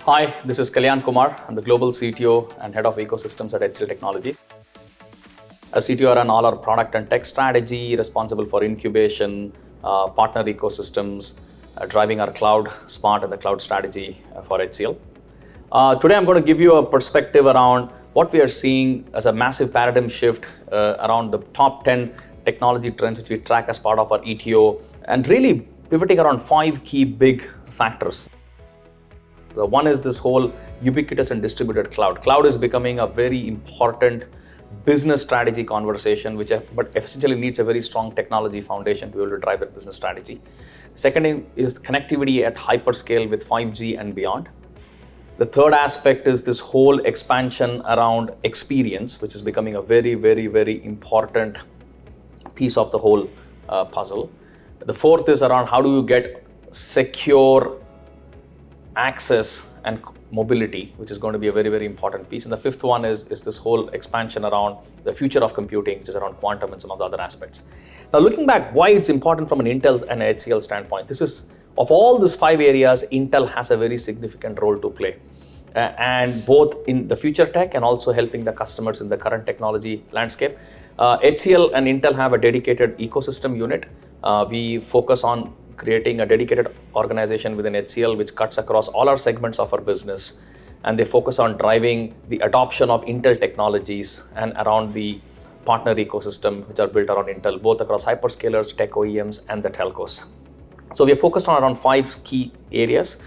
Hi, this is Kalyan Kumar. I'm the Global CTO and Head of Ecosystems at HCL Technologies. As CTO, I run all our product and tech strategy, responsible for incubation, partner ecosystems, driving our cloud smart and the cloud strategy for HCL. Today, I'm going to give you a perspective around what we are seeing as a massive paradigm shift around the top 10 technology trends which we track as part of our ETO, and really pivoting around 5 key big factors. So one is this whole ubiquitous and distributed cloud. Cloud is becoming a very important business strategy conversation, but essentially needs a very strong technology foundation to be able to drive that business strategy. Second is connectivity at hyperscale with 5G and beyond. The third aspect is this whole expansion around experience, which is becoming a very, very, very important piece of the whole puzzle. The fourth is around how do you get secure access and mobility, which is going to be a very, very important piece. And the fifth one is this whole expansion around the future of computing, which is around quantum and some of the other aspects. Now, looking back, why it's important from an Intel and HCL standpoint, this is, of all these 5 areas, Intel has a very significant role to play. And both in the future tech and also helping the customers in the current technology landscape. HCL and Intel have a dedicated ecosystem unit. We focus on creating a dedicated organization within HCL which cuts across all our segments of our business, and they focus on driving the adoption of Intel technologies and around the partner ecosystem which are built around Intel, both across hyperscalers, tech OEMs, and the telcos. So we are focused on around 5 key areas.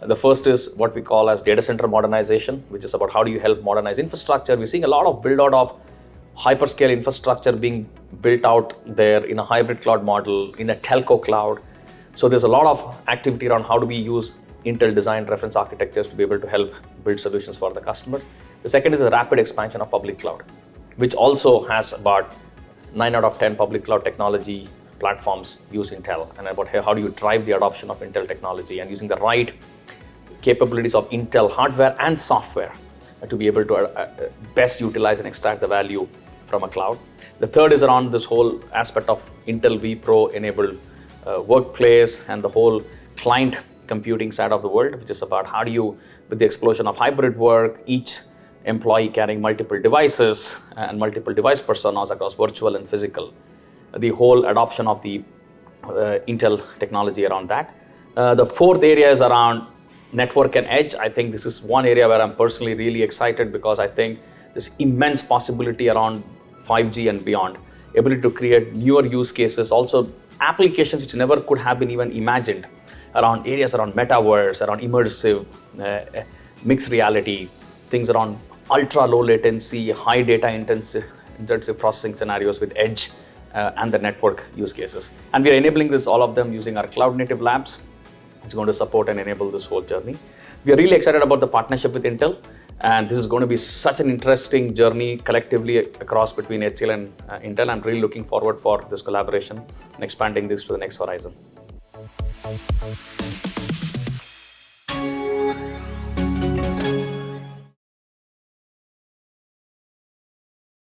The first is what we call as data center modernization, which is about how do you help modernize infrastructure. We're seeing a lot of build out of hyperscale infrastructure being built out there in a hybrid cloud model, in a telco cloud. So there's a lot of activity around how do we use Intel design reference architectures to be able to help build solutions for the customers. The second is the rapid expansion of public cloud, which also has about 9 out of 10 public cloud technology platforms use Intel, and about how do you drive the adoption of Intel technology and using the right capabilities of Intel hardware and software to be able to best utilize and extract the value from a cloud. The third is around this whole aspect of Intel vPro enabled workplace and the whole client computing side of the world, which is about how do you, with the explosion of hybrid work, each employee carrying multiple devices and multiple device personas across virtual and physical, the whole adoption of the Intel technology around that. The fourth area is around network and edge. I think this is one area where I'm personally really excited because I think there's immense possibility around 5G and beyond, ability to create newer use cases, also applications which never could have been even imagined around areas around metaverse, around immersive, mixed reality, things around ultra low latency, high data intensive processing scenarios with edge and the network use cases. And we are enabling all of them using our cloud native labs. It's going to support and enable this whole journey. We are really excited about the partnership with Intel, and this is going to be such an interesting journey collectively across between HCL and Intel. I'm really looking forward for this collaboration and expanding this to the next horizon.